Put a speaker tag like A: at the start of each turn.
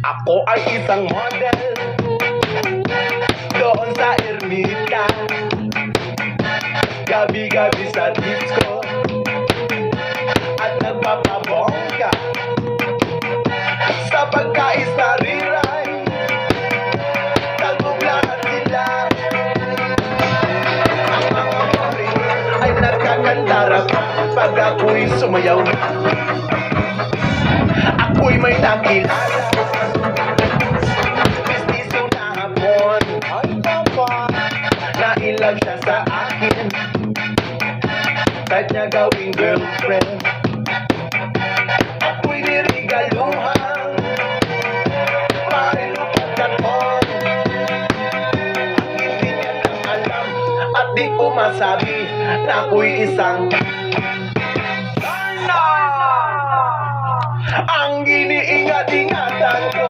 A: Ako ay isang model doon sa ermita, gabi-gabi sa disco at nagpapabongga sa pagkaisariray. Taguglahan sila, ang mga pari ay nagkakantara pag ako'y sumayaw. Ako'y may nakilala, mistisong na hapon. Ay papa, nailag siya sa akin, kahit niya gawing girlfriend. Ako'y nirigaluhan, mahilupat na ton. Ang hindi niya nang alam at di ko masabi na ako'y isang ang iniingat-ingatan